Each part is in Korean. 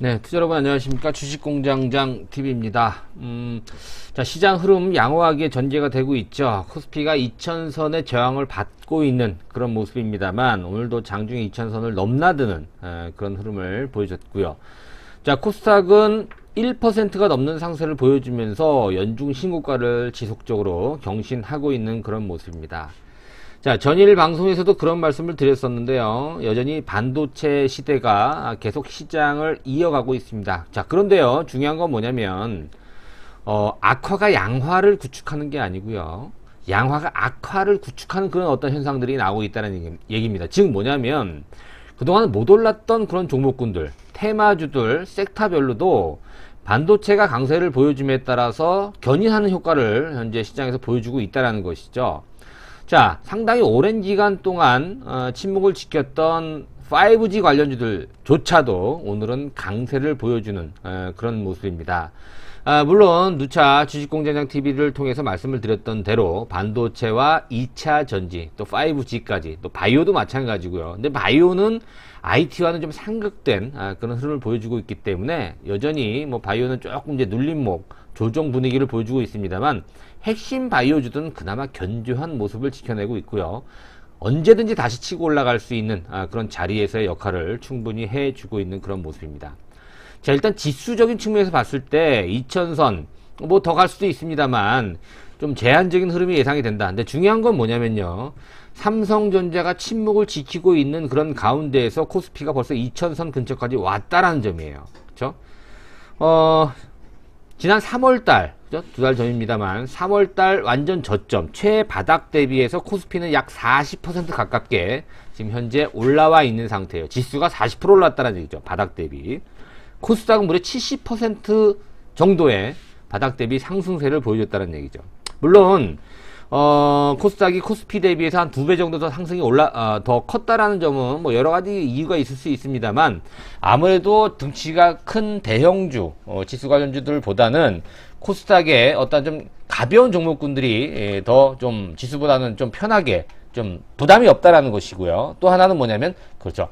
네, 투자 여러분 안녕하십니까. 주식공장장 TV입니다. 자, 시장 흐름 양호하게 전개가 되고 있죠. 코스피가 2000선의 저항을 받고 있는 그런 모습입니다만 오늘도 장중에 2000선을 넘나드는 그런 흐름을 보여줬고요. 자, 코스닥은 1%가 넘는 상승을 보여주면서 연중 신고가를 지속적으로 경신하고 있는 그런 모습입니다. 자, 전일 방송에서도 그런 말씀을 드렸었는데요. 여전히 반도체 시대가 계속 시장을 이어가고 있습니다. 자, 그런데요, 중요한 건 뭐냐면 악화가 양화를 구축하는 게 아니고요, 양화가 악화를 구축하는 그런 어떤 현상들이 나오고 있다는 얘기입니다. 즉 뭐냐면 그동안 못 올랐던 그런 종목군들, 테마주들, 섹터별로도 반도체가 강세를 보여줌에 따라서 견인하는 효과를 현재 시장에서 보여주고 있다는 것이죠. 자, 상당히 오랜 기간 동안 침묵을 지켰던 5G 관련주들조차도 오늘은 강세를 보여주는 그런 모습입니다. 물론 누차 주식공장장TV를 통해서 말씀을 드렸던 대로 반도체와 2차 전지, 또 5G까지, 또 바이오도 마찬가지고요. 근데 바이오는 IT와는 좀 상극된 그런 흐름을 보여주고 있기 때문에 여전히 뭐 바이오는 조금 이제 눌림목, 조정 분위기를 보여주고 있습니다만 핵심 바이오주들은 그나마 견조한 모습을 지켜내고 있고요. 언제든지 다시 치고 올라갈 수 있는 그런 자리에서의 역할을 충분히 해주고 있는 그런 모습입니다. 자, 일단 지수적인 측면에서 봤을 때 2000선 뭐 더 갈 수도 있습니다만 좀 제한적인 흐름이 예상이 된다. 근데 중요한 건 뭐냐면요, 삼성전자가 침묵을 지키고 있는 그런 가운데에서 코스피가 벌써 2000선 근처까지 왔다라는 점이에요. 그렇죠? 지난 3월달, 그죠? 2달 전입니다만 3월달 완전 저점 최바닥 대비해서 코스피는 약 40% 가깝게 지금 현재 올라와 있는 상태예요. 지수가 40% 올랐다는 얘기죠. 바닥 대비. 코스닥은 무려 70% 정도의 바닥 대비 상승세를 보여줬다는 얘기죠. 물론 코스닥이 코스피 대비해서 한 2배 정도 더 상승이 더 컸다라는 점은 뭐 여러 가지 이유가 있을 수 있습니다만 아무래도 등치가 큰 대형주, 지수 관련주들보다는 코스닥의 어떤 좀 가벼운 종목군들이 더 좀 지수보다는 좀 편하게 좀 부담이 없다라는 것이고요. 또 하나는 뭐냐면, 그렇죠,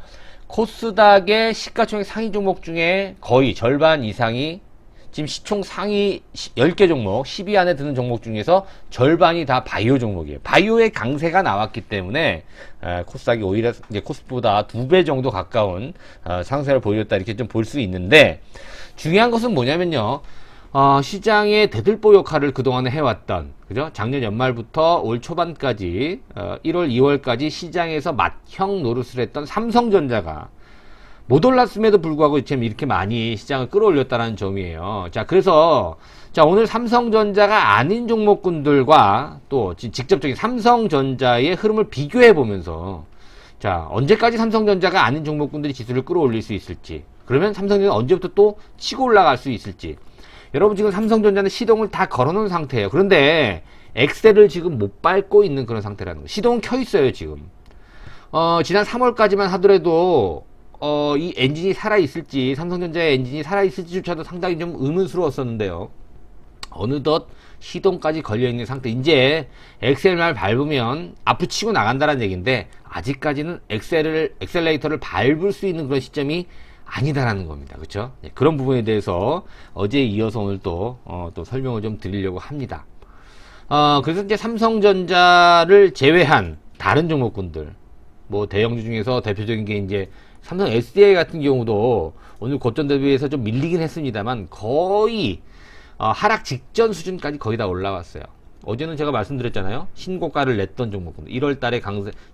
코스닥의 시가총액 상위 종목 중에 거의 절반 이상이 지금 시총 상위 10개 종목, 10위 안에 드는 종목 중에서 절반이 다 바이오 종목이에요. 바이오의 강세가 나왔기 때문에 코스닥이 오히려 이제 코스피보다 2배 정도 가까운 상승을 보여줬다, 이렇게 좀 볼 수 있는데, 중요한 것은 뭐냐면요, 시장의 대들보 역할을 그동안에 해왔던, 그죠? 작년 연말부터 올 초반까지 1월, 2월까지 시장에서 맏형 노릇을 했던 삼성전자가 못 올랐음에도 불구하고 지금 이렇게 많이 시장을 끌어올렸다는 점이에요. 자, 그래서 자, 오늘 삼성전자가 아닌 종목군들과 또 직접적인 삼성전자의 흐름을 비교해 보면서, 자, 언제까지 삼성전자가 아닌 종목군들이 지수를 끌어올릴 수 있을지, 그러면 삼성전자는 언제부터 또 치고 올라갈 수 있을지. 여러분, 지금 삼성전자는 시동을 다 걸어놓은 상태예요. 그런데 엑셀을 지금 못 밟고 있는 그런 상태라는 거예요. 시동은 켜 있어요, 지금. 지난 3월까지만 하더라도 이 엔진이 살아있을지, 삼성전자의 엔진이 살아있을지조차도 상당히 좀 의문스러웠었는데요. 어느덧 시동까지 걸려있는 상태. 이제 엑셀만 밟으면 앞으로 치고 나간다는 얘기인데, 아직까지는 엑셀레이터를 밟을 수 있는 그런 시점이 아니다라는 겁니다. 그렇죠? 네, 그런 부분에 대해서 어제에 이어서 오늘 또 설명을 좀 드리려고 합니다. 그래서 이제 삼성전자를 제외한 다른 종목군들, 뭐 대형주 중에서 대표적인 게 이제 삼성 SDI 같은 경우도 오늘 고점 대비해서 좀 밀리긴 했습니다만 거의 하락 직전 수준까지 거의 다 올라왔어요. 어제는 제가 말씀드렸잖아요. 신고가를 냈던 종목군들, 1월 달에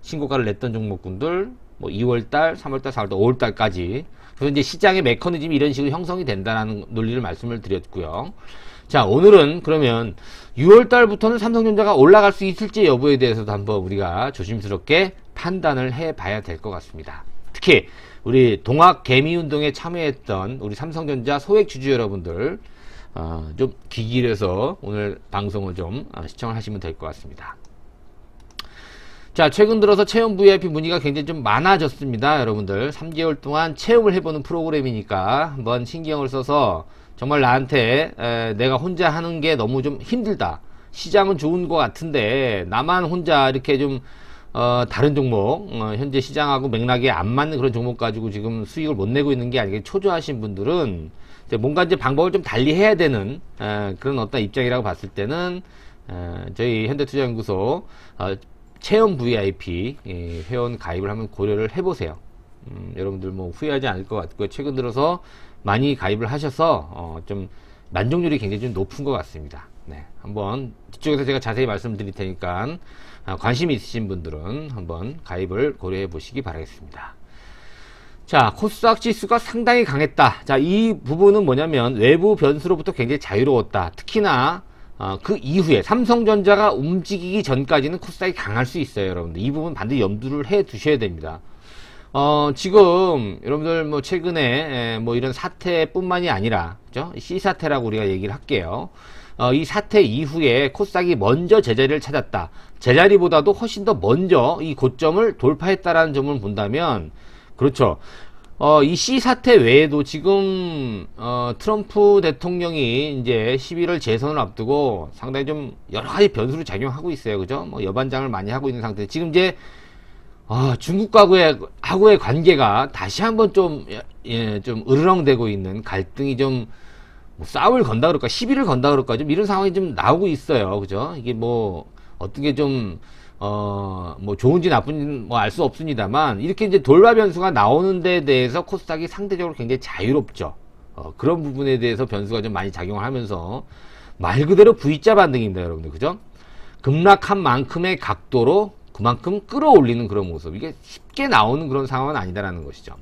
신고가를 냈던 종목군들, 뭐 2월 달, 3월 달, 4월 달, 5월 달까지. 그래서 이제 시장의 메커니즘이 이런 식으로 형성이 된다는 논리를 말씀을 드렸고요. 자, 오늘은 그러면 6월 달부터는 삼성전자가 올라갈 수 있을지 여부에 대해서도 한번 우리가 조심스럽게 판단을 해봐야 될 것 같습니다. 특히 우리 동학 개미운동에 참여했던 우리 삼성전자 소액 주주 여러분들 좀 귀 기울여서 오늘 방송을 좀 시청을 하시면 될 것 같습니다. 자, 최근 들어서 체험 VIP 문의가 굉장히 좀 많아졌습니다. 여러분들 3개월 동안 체험을 해보는 프로그램이니까 한번 신경을 써서 정말 나한테 내가 혼자 하는 게 너무 좀 힘들다, 시장은 좋은 것 같은데 나만 혼자 이렇게 좀 다른 종목, 현재 시장하고 맥락에 안 맞는 그런 종목 가지고 지금 수익을 못 내고 있는 게 아니게 초조하신 분들은 뭔가 이제 방법을 좀 달리 해야 되는 그런 어떤 입장이라고 봤을 때는 저희 현대투자연구소 체험 VIP 회원 가입을 한번 고려를 해보세요. 여러분들 뭐 후회하지 않을 것 같고요. 최근 들어서 많이 가입을 하셔서 좀 만족률이 굉장히 좀 높은 것 같습니다. 네, 한번 뒤쪽에서 제가 자세히 말씀드릴 테니까 관심이 있으신 분들은 한번 가입을 고려해 보시기 바라겠습니다. 자, 코스닥 지수가 상당히 강했다. 자, 이 부분은 뭐냐면 외부 변수로부터 굉장히 자유로웠다. 특히나 그 이후에 삼성전자가 움직이기 전까지는 코스닥이 강할 수 있어요, 여러분들. 이 부분 반드시 염두를 해 두셔야 됩니다. 지금 여러분들 뭐 최근에 뭐 이런 사태뿐만이 아니라 그죠? C 사태라고 우리가 얘기를 할게요. 이 사태 이후에 코스닥이 먼저 제자리를 찾았다. 제자리보다도 훨씬 더 먼저 이 고점을 돌파했다라는 점을 본다면 그렇죠. 이 C 사태 외에도 지금 트럼프 대통령이 이제 11월 재선을 앞두고 상당히 좀 여러 가지 변수를 작용하고 있어요. 그죠? 뭐 여반장을 많이 하고 있는 상태. 지금 이제 중국하고의 관계가 다시 한번 좀 으르렁대고 있는 갈등이 좀 뭐 싸움을 건다 그럴까, 시비를 건다 그럴까, 좀 이런 상황이 좀 나오고 있어요. 그죠? 이게 뭐, 어떤 게 좀, 뭐 좋은지 나쁜지는 뭐 알 수 없습니다만, 이렇게 이제 돌발 변수가 나오는 데 대해서 코스닥이 상대적으로 굉장히 자유롭죠. 그런 부분에 대해서 변수가 좀 많이 작용을 하면서, 말 그대로 V자 반등입니다, 여러분들. 그죠? 급락한 만큼의 각도로 그만큼 끌어올리는 그런 모습. 이게 쉽게 나오는 그런 상황은 아니다라는 것이죠.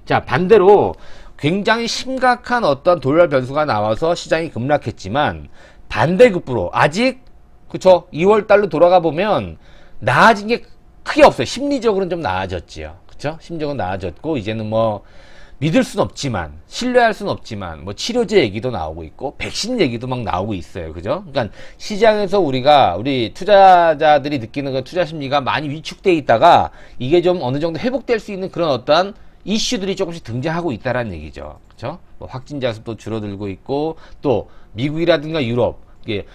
자, 반대로 굉장히 심각한 어떤 돌발 변수가 나와서 시장이 급락했지만 반대급부로 아직 그쵸 2월 달로 돌아가 보면 나아진 게 크게 없어요. 심리적으로는 좀 나아졌지요. 그쵸? 심리적으로 나아졌고 이제는 뭐 믿을 순 없지만 신뢰할 순 없지만 뭐 치료제 얘기도 나오고 있고 백신 얘기도 막 나오고 있어요. 그죠? 그러니까 시장에서 우리 투자자들이 느끼는 그 투자 심리가 많이 위축돼 있다가 이게 좀 어느 정도 회복될 수 있는 그런 어떠한 이슈들이 조금씩 등장하고 있다라는 얘기죠. 그렇죠? 뭐 확진자 수도 줄어들고 있고 또 미국이라든가 유럽 이게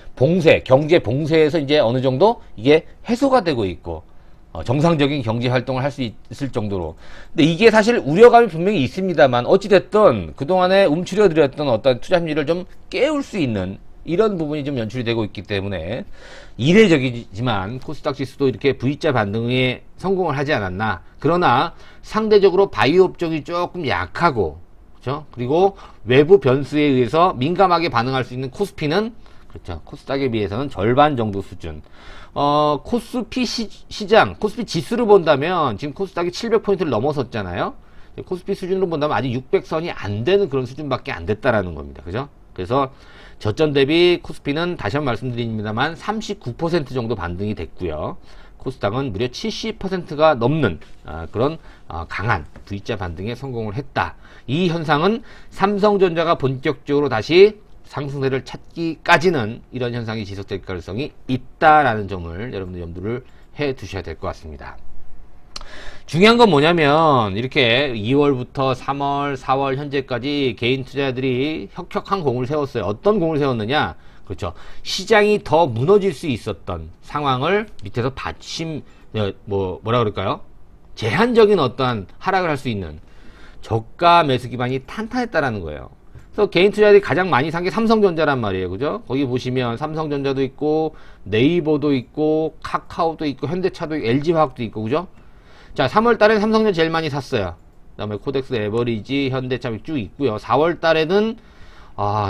경제 봉쇄에서 이제 어느 정도 이게 해소가 되고 있고 정상적인 경제 활동을 할 수 있을 정도로. 근데 이게 사실 우려감이 분명히 있습니다만 어찌됐든 그동안에 움츠려드렸던 어떤 투자 심리를 좀 깨울 수 있는 이런 부분이 좀 연출이 되고 있기 때문에 이례적이지만 코스닥 지수도 이렇게 V자 반등에 성공을 하지 않았나. 그러나 상대적으로 바이오 업종이 조금 약하고 그렇죠? 그리고 외부 변수에 의해서 민감하게 반응할 수 있는 코스피는 그렇죠. 코스닥에 비해서는 절반 정도 수준. 코스피 시장, 코스피 지수를 본다면 지금 코스닥이 700포인트를 넘어섰잖아요. 코스피 수준으로 본다면 아직 600선이 안 되는 그런 수준밖에 안 됐다라는 겁니다. 그죠? 그래서 저점 대비 코스피는 다시 한번 말씀드립니다만 39% 정도 반등이 됐고요. 코스닥은 무려 70%가 넘는 그런 강한 V자 반등에 성공을 했다. 이 현상은 삼성전자가 본격적으로 다시 상승세를 찾기까지는 이런 현상이 지속될 가능성이 있다라는 점을 여러분들 염두를 해 두셔야 될 것 같습니다. 중요한 건 뭐냐면 이렇게 2월부터 3월, 4월 현재까지 개인 투자자들이 혁혁한 공을 세웠어요. 어떤 공을 세웠느냐? 그렇죠. 시장이 더 무너질 수 있었던 상황을 밑에서 뭐라 그럴까요? 제한적인 어떠한 하락을 할 수 있는 저가 매수 기반이 탄탄했다라는 거예요. 그래서 개인 투자자들이 가장 많이 산 게 삼성전자란 말이에요. 그죠? 거기 보시면 삼성전자도 있고 네이버도 있고 카카오도 있고 현대차도 있고 LG화학도 있고 그죠? 자, 3월 달에 삼성전자 제일 많이 샀어요. 그 다음에 코덱스, 에버리지, 현대차 쭉 있고요. 4월 달에는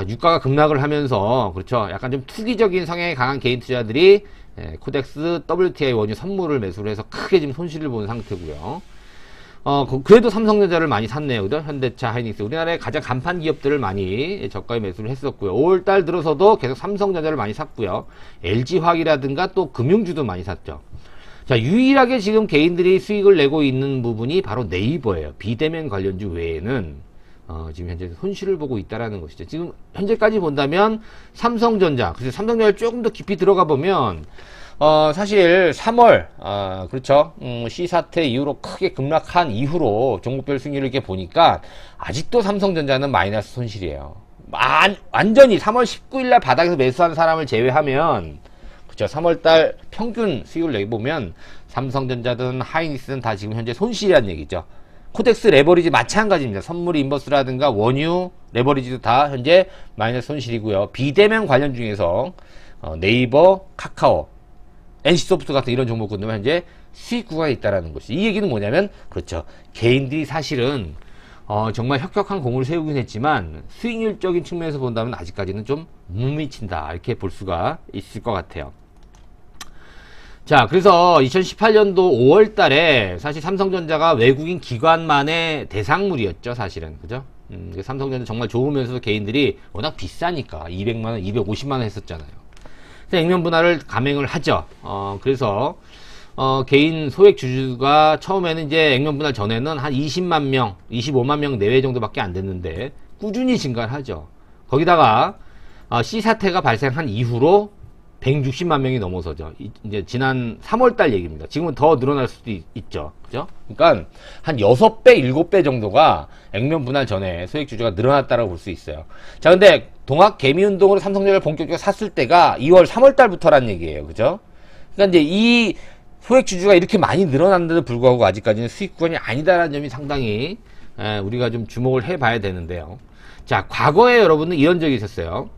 유가가 급락을 하면서 그렇죠. 약간 좀 투기적인 성향이 강한 개인 투자들이 코덱스, WTI 원유 선물을 매수를 해서 크게 지금 손실을 본 상태고요. 그래도 삼성전자를 많이 샀네요. 그죠? 현대차, 하이닉스. 우리나라의 가장 간판 기업들을 많이 저가에 매수를 했었고요. 5월달 들어서도 계속 삼성전자를 많이 샀고요. LG화학이라든가 또 금융주도 많이 샀죠. 자, 유일하게 지금 개인들이 수익을 내고 있는 부분이 바로 네이버예요. 비대면 관련주 외에는 지금 현재 손실을 보고 있다라는 것이죠. 지금 현재까지 본다면 삼성전자, 그래서 삼성전자를 조금 더 깊이 들어가 보면 사실 3월 그렇죠. C 사태 이후로 크게 급락한 이후로 종목별 승률을 이렇게 보니까 아직도 삼성전자는 마이너스 손실이에요. 완전히 3월 19일날 바닥에서 매수한 사람을 제외하면 그죠? 3월달 평균 수익을 내보면 삼성전자든 하이닉스든 다 지금 현재 손실이라는 얘기죠. 코덱스 레버리지 마찬가지입니다. 선물 인버스라든가 원유 레버리지도 다 현재 마이너스 손실이고요. 비대면 관련 중에서 네이버, 카카오, NC소프트 같은 이런 종목군들은 현재 수익 구간에 있다라는 것이. 이 얘기는 뭐냐면, 그렇죠. 개인들이 사실은 정말 혁혁한 공을 세우긴 했지만 수익률적인 측면에서 본다면 아직까지는 좀 못 미친다, 이렇게 볼 수가 있을 것 같아요. 자, 그래서 2018년도 5월 달에 사실 삼성전자가 외국인 기관만의 대상물이었죠, 사실은. 그죠? 삼성전자 정말 좋으면서도 개인들이 워낙 비싸니까 200만원, 250만원 했었잖아요. 그래서 액면 분할을 감행을 하죠. 그래서 개인 소액 주주가 처음에는 이제 액면 분할 전에는 한 20만 명, 25만 명 내외 정도밖에 안 됐는데 꾸준히 증가를 하죠. 거기다가 C 사태가 발생한 이후로 160만 명이 넘어서죠. 이제 지난 3월달 얘기입니다. 지금은 더 늘어날 수도 있죠. 그죠? 그러니까 한 6배, 7배 정도가 액면 분할 전에 소액 주주가 늘어났다고 볼 수 있어요. 자, 근데 동학 개미 운동으로 삼성전자를 본격적으로 샀을 때가 2월, 3월달부터란 얘기예요. 그죠? 그러니까 이제 이 소액 주주가 이렇게 많이 늘어났는데도 불구하고 아직까지는 수익 구간이 아니다라는 점이 상당히 우리가 좀 주목을 해봐야 되는데요. 자, 과거에 여러분은 이런 적이 있었어요.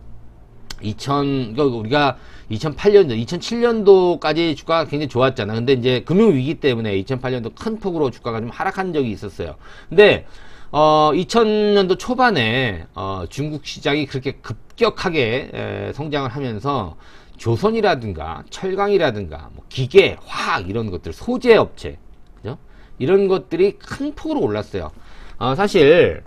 우리가 2008년도, 2007년도까지 주가가 굉장히 좋았잖아. 근데 이제 금융위기 때문에 2008년도 큰 폭으로 주가가 좀 하락한 적이 있었어요. 근데, 2000년도 초반에, 중국 시장이 그렇게 급격하게 성장을 하면서 조선이라든가 철강이라든가 뭐 기계, 화학 이런 것들, 소재 업체, 그죠? 이런 것들이 큰 폭으로 올랐어요. 사실,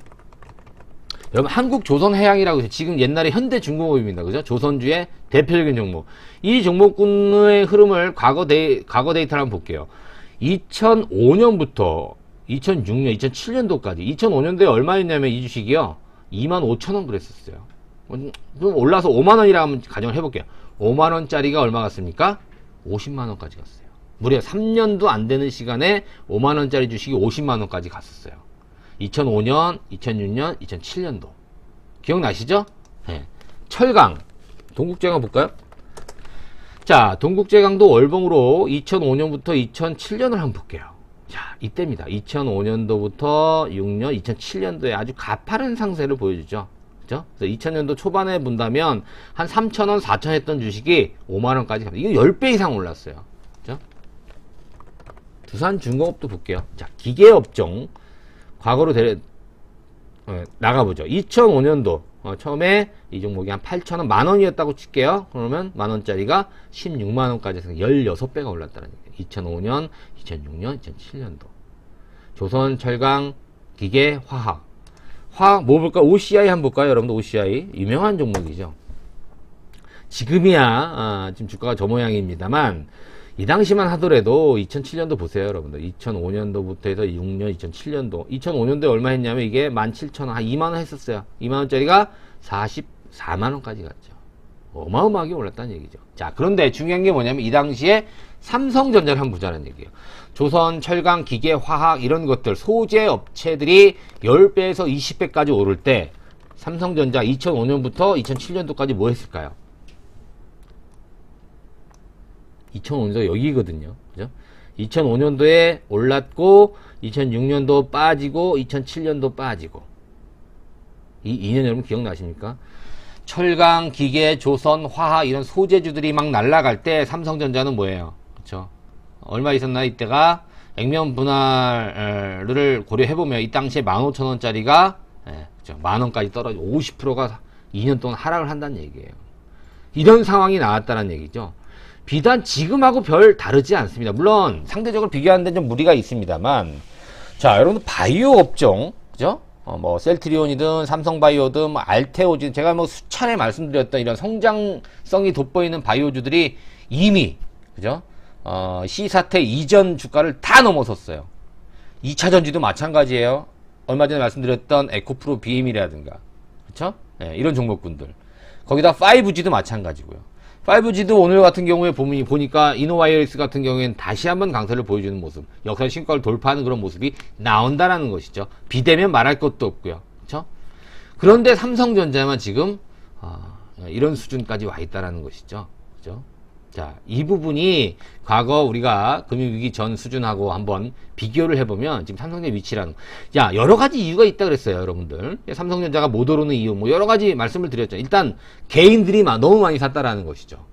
여러분 한국조선해양이라고 해서 지금 옛날에 현대중공업입니다. 그죠? 조선주의 대표적인 종목. 이 종목군의 흐름을 과거 데이터를 한번 볼게요. 2005년부터 2006년, 2007년도까지 2005년도에 얼마였냐면 이 주식이요. 25,000원 그랬었어요. 좀 올라서 5만원이라 한번 가정을 해볼게요. 5만원짜리가 얼마 갔습니까? 50만원까지 갔어요. 무려 3년도 안 되는 시간에 5만원짜리 주식이 50만원까지 갔었어요. 2005년, 2006년, 2007년도. 기억나시죠? 네. 철강. 동국제강 볼까요? 자, 동국제강도 월봉으로 2005년부터 2007년을 한번 볼게요. 자, 이때입니다. 2005년도부터 6년, 2007년도에 아주 가파른 상세를 보여주죠. 그죠? 그래서 2000년도 초반에 본다면 한 3,000원, 4,000원 했던 주식이 5만원까지 갑니다. 이거 10배 이상 올랐어요. 그죠? 두산중공업도 볼게요. 자, 기계업종. 과거로 나가보죠. 2005년도 처음에 이 종목이 한 8,000원, 만원이었다고 칠게요. 그러면 만원짜리가 16만원까지 해서 16배가 올랐다는 얘기예요. 2005년, 2006년, 2007년도. 조선, 철강, 기계, 화학. 화학 뭐 볼까? OCI 한번 볼까요? 여러분들 OCI 유명한 종목이죠. 지금이야 지금 주가가 저 모양입니다만 이 당시만 하더라도 2007년도 보세요, 여러분들. 2005년도부터 해서 6년, 2007년도. 2005년도에 얼마 했냐면 이게 17,000원, 한 2만원 했었어요. 2만원짜리가 44만원까지 갔죠. 어마어마하게 올랐다는 얘기죠. 자, 그런데 중요한 게 뭐냐면 이 당시에 삼성전자를 한번 보자는 얘기예요. 조선, 철강, 기계, 화학 이런 것들, 소재 업체들이 10배에서 20배까지 오를 때 삼성전자 2005년부터 2007년도까지 뭐 했을까요? 2005년도 여기거든요. 그죠? 2005년도에 올랐고 2006년도 빠지고 2007년도 빠지고 이 2년 여러분 기억나십니까? 철강, 기계, 조선, 화학 이런 소재주들이 막 날아갈 때 삼성전자는 뭐예요? 그렇죠? 얼마 있었나 이때가 액면 분할을 고려해보면 이 당시에 15,000원짜리가 그렇죠? 만원까지 떨어져 50%가 2년 동안 하락을 한다는 얘기예요. 이런 상황이 나왔다는 얘기죠. 비단 지금하고 별 다르지 않습니다. 물론 상대적으로 비교하는 데 좀 무리가 있습니다만, 자, 여러분들 바이오 업종, 그죠? 뭐 셀트리온이든 삼성바이오든 뭐 알테오든 제가 뭐 수차례 말씀드렸던 이런 성장성이 돋보이는 바이오주들이 이미, 그죠? C 사태 이전 주가를 다 넘어섰어요. 2차 전지도 마찬가지예요. 얼마 전에 말씀드렸던 에코프로 BM이라든가, 그렇죠? 네, 이런 종목군들. 거기다 5G도 마찬가지고요. 5G도 오늘 같은 경우에 보니까 이노와이어리스 같은 경우에는 다시 한번 강세를 보여주는 모습, 역사 신고를 돌파하는 그런 모습이 나온다라는 것이죠. 비대면 말할 것도 없고요. 그렇죠? 그런데 삼성전자만 지금 이런 수준까지 와 있다라는 것이죠. 그죠? 자, 이 부분이 과거 우리가 금융위기 전 수준하고 한번 비교를 해보면 지금 삼성전자 위치라는, 야, 여러 가지 이유가 있다 그랬어요, 여러분들. 삼성전자가 못 오르는 이유, 뭐 여러 가지 말씀을 드렸죠. 일단 개인들이 너무 많이 샀다라는 것이죠.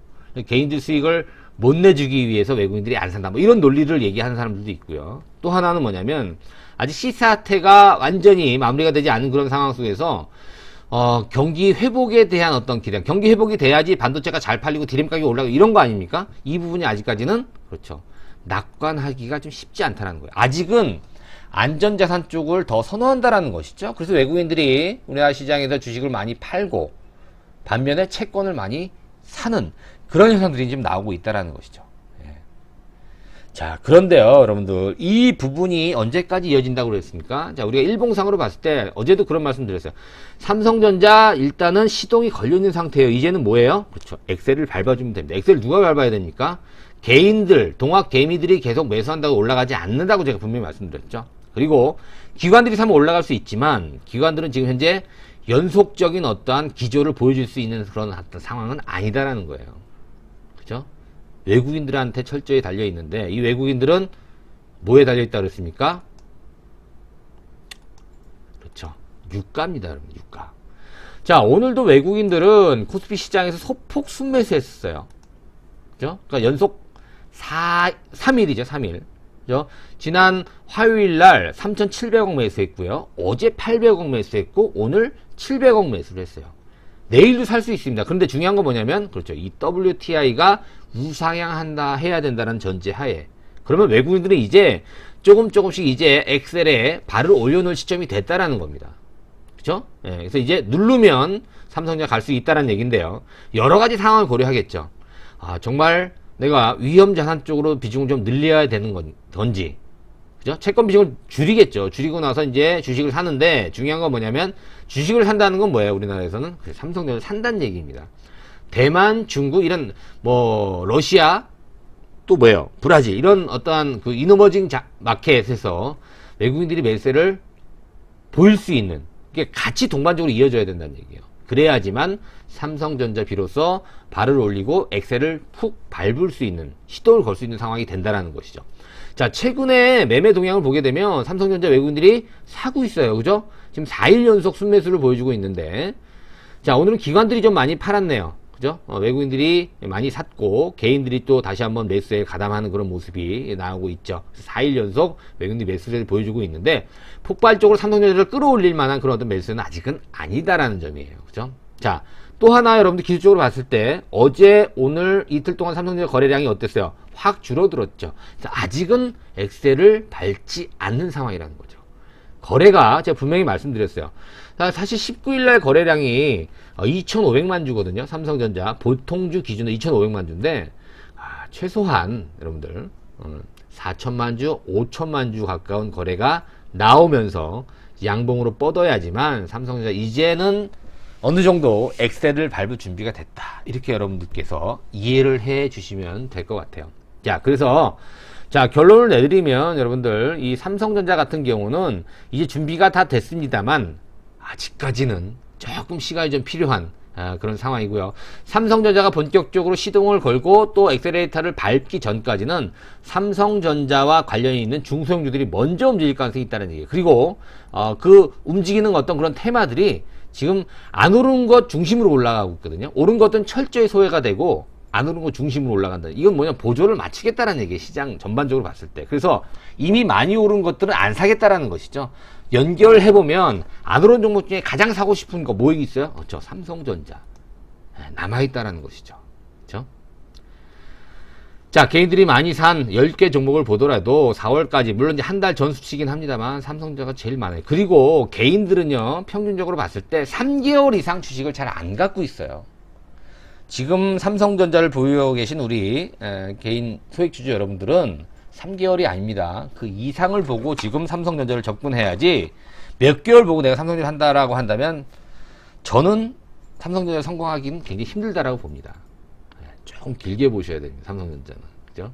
개인들 수익을 못 내주기 위해서 외국인들이 안 산다. 뭐 이런 논리를 얘기하는 사람들도 있고요. 또 하나는 뭐냐면 아직 시사태가 완전히 마무리가 되지 않은 그런 상황 속에서 경기 회복에 대한 어떤 기대, 경기 회복이 돼야지 반도체가 잘 팔리고 디램 가격이 올라가고 이런 거 아닙니까? 이 부분이 아직까지는 그렇죠. 낙관하기가 좀 쉽지 않다는 거예요. 아직은 안전자산 쪽을 더 선호한다라는 것이죠. 그래서 외국인들이 우리나라 시장에서 주식을 많이 팔고 반면에 채권을 많이 사는 그런 현상들이 지금 나오고 있다라는 것이죠. 예. 자, 그런데요, 여러분들, 이 부분이 언제까지 이어진다고 그랬습니까? 자, 우리가 일봉상으로 봤을 때 어제도 그런 말씀 드렸어요. 삼성전자 일단은 시동이 걸려있는 상태예요. 이제는 뭐예요? 그렇죠. 엑셀을 밟아주면 됩니다. 엑셀을 누가 밟아야 됩니까? 개인들, 동학 개미들이 계속 매수한다고 올라가지 않는다고 제가 분명히 말씀드렸죠. 그리고 기관들이 사면 올라갈 수 있지만 기관들은 지금 현재 연속적인 어떠한 기조를 보여줄 수 있는 그런 어떤 상황은 아니다라는 거예요. 그죠? 외국인들한테 철저히 달려 있는데 이 외국인들은 뭐에 달려 있다 그랬습니까? 그렇죠. 유가입니다, 여러분. 유가. 자, 오늘도 외국인들은 코스피 시장에서 소폭 순매수했어요. 그죠? 그러니까 연속 3일이죠, 3일. 그죠? 지난 화요일 날 3,700억 매수했고요. 어제 800억 매수했고 오늘 700억 매수를 했어요. 내일도 살 수 있습니다. 그런데 중요한 건 뭐냐면, 그렇죠. 이 WTI가 우상향한다, 해야 된다는 전제 하에. 그러면 외국인들은 이제 조금씩 이제 엑셀에 발을 올려놓을 시점이 됐다라는 겁니다. 그죠? 예, 그래서 이제 누르면 삼성전자 갈 수 있다는 얘기인데요. 여러 가지 상황을 고려하겠죠. 아, 정말 내가 위험 자산 쪽으로 비중을 좀 늘려야 되는 건지. 그죠? 채권 비중을 줄이겠죠. 줄이고 나서 이제 주식을 사는데 중요한 건 뭐냐면 주식을 산다는 건 뭐예요? 우리나라에서는 삼성전자를 산다는 얘기입니다. 대만, 중국 이런 뭐 러시아 또 뭐예요? 브라질 이런 어떠한 그 이너머징 마켓에서 외국인들이 매수를 보일 수 있는 이게 같이 동반적으로 이어져야 된다는 얘기예요. 그래야지만 삼성전자 비로소 발을 올리고 엑셀을 푹 밟을 수 있는 시도를 걸 수 있는 상황이 된다라는 것이죠. 자, 최근에 매매 동향을 보게 되면 삼성전자 외국인들이 사고 있어요. 그죠? 지금 4일 연속 순매수를 보여주고 있는데, 자, 오늘은 기관들이 좀 많이 팔았네요. 그죠? 외국인들이 많이 샀고 개인들이 또 다시 한번 매수에 가담하는 그런 모습이 나오고 있죠. 4일 연속 외국인들이 매수세를 보여주고 있는데 폭발적으로 삼성전자를 끌어올릴 만한 그런 어떤 매수는 아직은 아니다라는 점이에요. 그죠? 자, 또 하나 여러분들 기술적으로 봤을 때 어제 오늘 이틀 동안 삼성전자 거래량이 어땠어요? 확 줄어들었죠. 아직은 엑셀을 밟지 않는 상황이라는 거죠. 거래가 제가 분명히 말씀드렸어요. 사실 19일날 거래량이 2,500만 주거든요. 삼성전자 보통주 기준으로 2,500만 주인데 최소한 여러분들 4천만 주, 5천만 주 가까운 거래가 나오면서 양봉으로 뻗어야지만 삼성전자 이제는 어느 정도 엑셀을 밟을 준비가 됐다. 이렇게 여러분들께서 이해를 해 주시면 될 것 같아요. 자, 그래서 자, 결론을 내드리면 여러분들 이 삼성전자 같은 경우는 이제 준비가 다 됐습니다만 아직까지는 조금 시간이 좀 필요한 그런 상황이고요. 삼성전자가 본격적으로 시동을 걸고 또 엑셀레이터를 밟기 전까지는 삼성전자와 관련이 있는 중소형주들이 먼저 움직일 가능성이 있다는 얘기예요. 그리고 그 움직이는 어떤 그런 테마들이 지금 안 오른 것 중심으로 올라가고 있거든요. 오른 것은 철저히 소외가 되고 안 오른 것 중심으로 올라간다. 이건 뭐냐, 보조를 맞추겠다라는 얘기예요. 시장 전반적으로 봤을 때. 그래서 이미 많이 오른 것들은 안 사겠다라는 것이죠. 연결해보면 안 오른 종목 중에 가장 사고 싶은 거 뭐 있어요? 저 삼성전자 남아있다라는 것이죠. 그렇죠? 자, 개인들이 많이 산 10개 종목을 보더라도 4월까지 물론 이제 한 달 전 수치긴 합니다만 삼성전자가 제일 많아요. 그리고 개인들은요 평균적으로 봤을 때 3개월 이상 주식을 잘 안 갖고 있어요. 지금 삼성전자를 보유하고 계신 우리 개인 소액주주 여러분들은 3개월이 아닙니다. 그 이상을 보고 지금 삼성전자를 접근해야지 몇 개월 보고 내가 삼성전자 한다라고 한다면 저는 삼성전자 성공하기는 굉장히 힘들다라고 봅니다. 조금 길게 보셔야 됩니다. 삼성전자는. 그죠?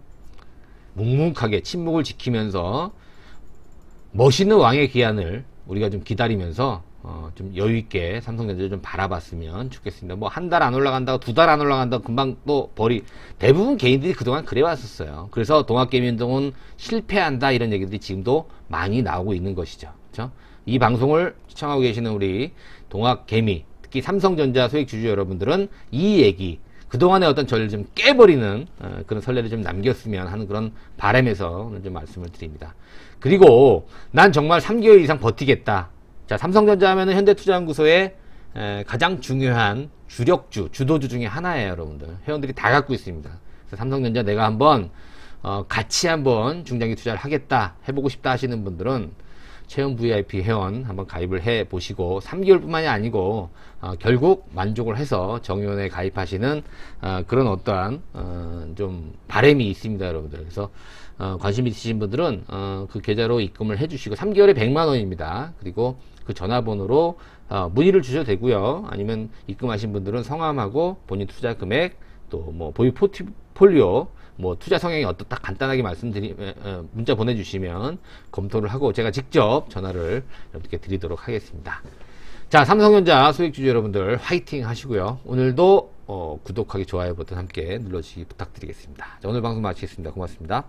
묵묵하게 침묵을 지키면서 멋있는 왕의 기한을 우리가 좀 기다리면서 좀 여유있게 삼성전자를 좀 바라봤으면 좋겠습니다. 뭐 한 달 안 올라간다고, 두 달 안 올라간다고 금방 또 대부분 개인들이 그동안 그래왔었어요. 그래서 동학개미운동은 실패한다 이런 얘기들이 지금도 많이 나오고 있는 것이죠. 그렇죠? 이 방송을 시청하고 계시는 우리 동학개미, 특히 삼성전자 소액 주주 여러분들은 이 얘기, 그동안의 어떤 저를 좀 깨버리는 그런 선례를 좀 남겼으면 하는 그런 바람에서 오늘 좀 말씀을 드립니다. 그리고 난 정말 3개월 이상 버티겠다. 자, 삼성전자 하면은 현대투자연구소의 가장 중요한 주력주, 주도주 중에 하나예요, 여러분들. 회원들이 다 갖고 있습니다. 그래서 삼성전자 내가 한번 같이 한번 중장기 투자를 하겠다, 해보고 싶다 하시는 분들은 체험 VIP 회원 한번 가입을 해 보시고 3개월 뿐만이 아니고 결국 만족을 해서 정의원에 가입하시는 그런 어떠한 좀 바람이 있습니다, 여러분들. 그래서 관심 있으신 분들은 그 계좌로 입금을 해 주시고 3개월에 100만 원입니다. 그리고 그 전화번호로 문의를 주셔도 되고요. 아니면 입금하신 분들은 성함하고 본인 투자 금액, 또 뭐 보유 포트폴리오, 뭐 투자 성향이 어떻다 간단하게 문자 보내주시면 검토를 하고 제가 직접 전화를 여러분께 드리도록 하겠습니다. 자, 삼성전자 소액주주 여러분들 화이팅 하시고요. 오늘도 구독하기, 좋아요 버튼 함께 눌러주시기 부탁드리겠습니다. 자, 오늘 방송 마치겠습니다. 고맙습니다.